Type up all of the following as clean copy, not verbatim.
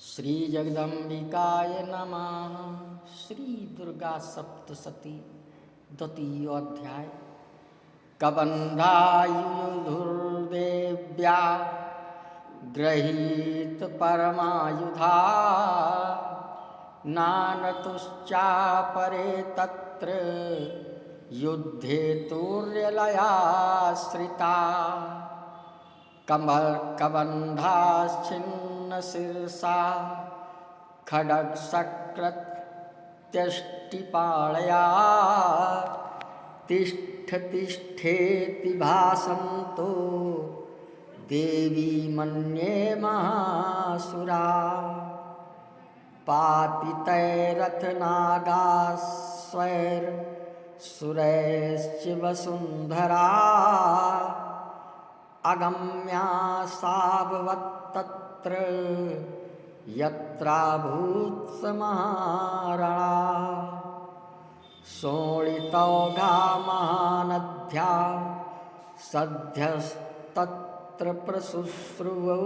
श्री जगदम्बिकाय नमः। श्री दुर्गा सप्तशती द्वितीयोऽध्याय। कबन्धायुधुर्देव्या गृहीत परमायुधा नानतुश्चापरे तत्र युद्धे तुर्यलयाश्रिता कबन्धाश्छिन्नशिरसा खड्गशक्रत्यष्टिपाणया तिष्ठ तिष्ठेति भासन्तो देवी मन्ये महासुरा पातितैरथनागास्वैर्सुरैश्च वसुन्धरा अगम्या साभवत्तत्र यत्राभूत्समहारणा शोणितौघा महानद्या सध्यस्तत्र प्रशुश्रुवो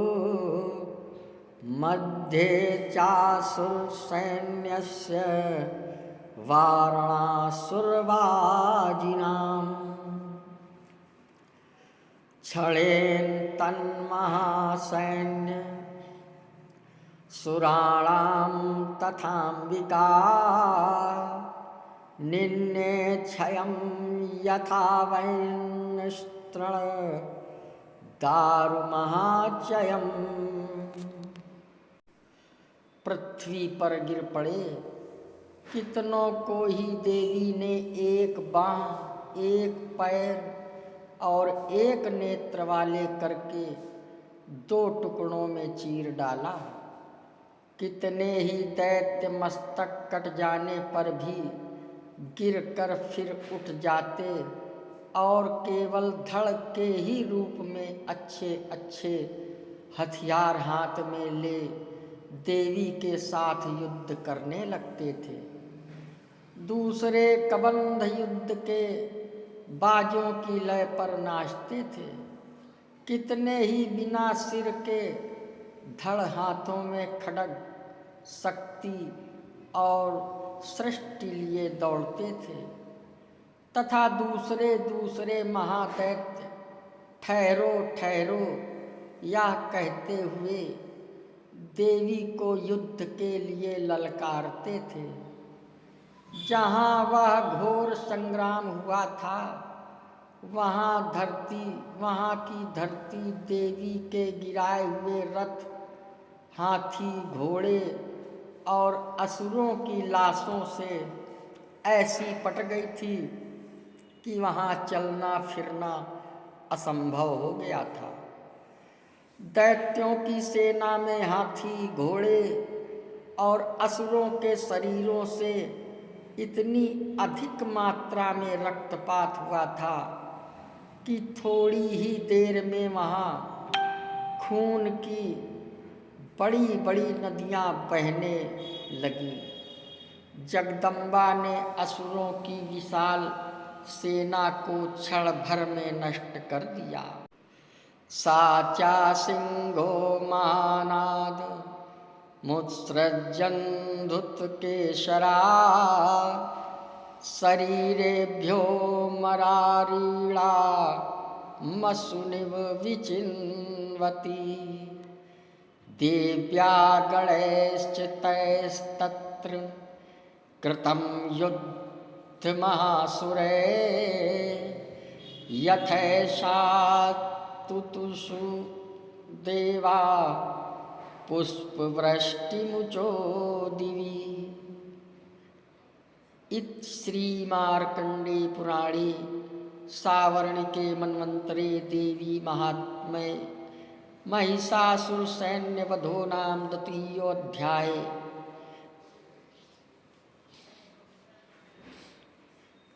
मध्ये चासुरसैन्यस्य वारणासुरवाजिनाम् क्षणेन तन्महासैन्य सुराणां तथाम्बिका निन्ने क्षयं यथा वैनस्तृण दारुमहाचयम्। पृथ्वी पर गिर पड़े। कितनों को ही देवी ने एक बाँह, एक पैर और एक नेत्र वाले करके दो टुकड़ों में चीर डाला। कितने ही दैत्य मस्तक कट जाने पर भी गिरकर फिर उठ जाते और केवल धड़ के ही रूप में अच्छे अच्छे हथियार हाथ में ले देवी के साथ युद्ध करने लगते थे। दूसरे कबंध युद्ध के बाजों की लय पर नाचते थे। कितने ही बिना सिर के धड़ हाथों में खड्ग शक्ति और सृष्टि लिए दौड़ते थे तथा दूसरे दूसरे महादैत्य ठहरो ठहरो यह कहते हुए देवी को युद्ध के लिए ललकारते थे। जहाँ वह घोर संग्राम हुआ था वहाँ की धरती देवी के गिराए हुए रथ, हाथी, घोड़े और असुरों की लाशों से ऐसी पट गई थी कि वहाँ चलना फिरना असंभव हो गया था। दैत्यों की सेना में हाथी, घोड़े और असुरों के शरीरों से इतनी अधिक मात्रा में रक्तपात हुआ था कि थोड़ी ही देर में वहाँ खून की बड़ी बड़ी नदियाँ बहने लगीं। जगदम्बा ने असुरों की विशाल सेना को क्षण भर में नष्ट कर दिया। साचा सिंहो महानाद मुत्सृजन्धुतकेशरा शरीरेभ्यो मरारीणा मसुनिव विचिन्वती देव्या गणैश्च तैस्तत्र कृतं युद्धमहासुरै यथैषा तुतुषु देवा पुष्पवृष्टिमुचो दिवि। इत श्री मार्कंडेय पुराणे सावर्णिके मन्वन्तरे देवी महात्म्ये महिषासुर सैन्य वधो नाम द्वितीयोऽध्याय।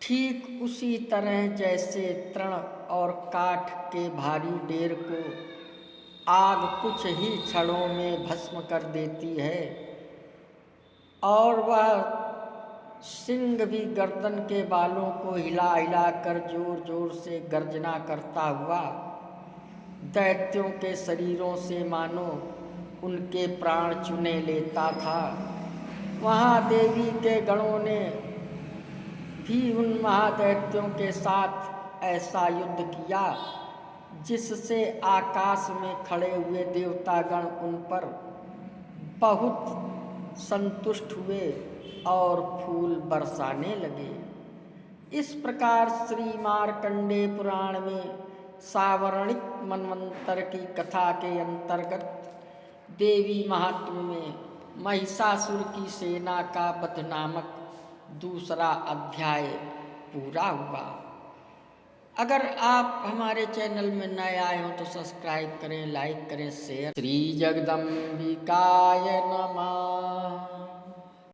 ठीक उसी तरह जैसे तृण और काठ के भारी ढेर को आग कुछ ही क्षणों में भस्म कर देती है और वह सिंह भी गर्दन के बालों को हिला हिला कर जोर जोर से गर्जना करता हुआ दैत्यों के शरीरों से मानो उनके प्राण चुने लेता था। वहाँ देवी के गणों ने भी उन महादैत्यों के साथ ऐसा युद्ध किया जिससे आकाश में खड़े हुए देवतागण उन पर बहुत संतुष्ट हुए और फूल बरसाने लगे। इस प्रकार श्री मार्कंडेय पुराण में सावर्णिक मनवंतर की कथा के अंतर्गत देवी महात्म्य में महिषासुर की सेना का वध नामक दूसरा अध्याय पूरा हुआ। अगर आप हमारे चैनल में नए आए हो तो सब्सक्राइब करें, लाइक करें, शेयर। श्री जगदम्बिकाय नमः।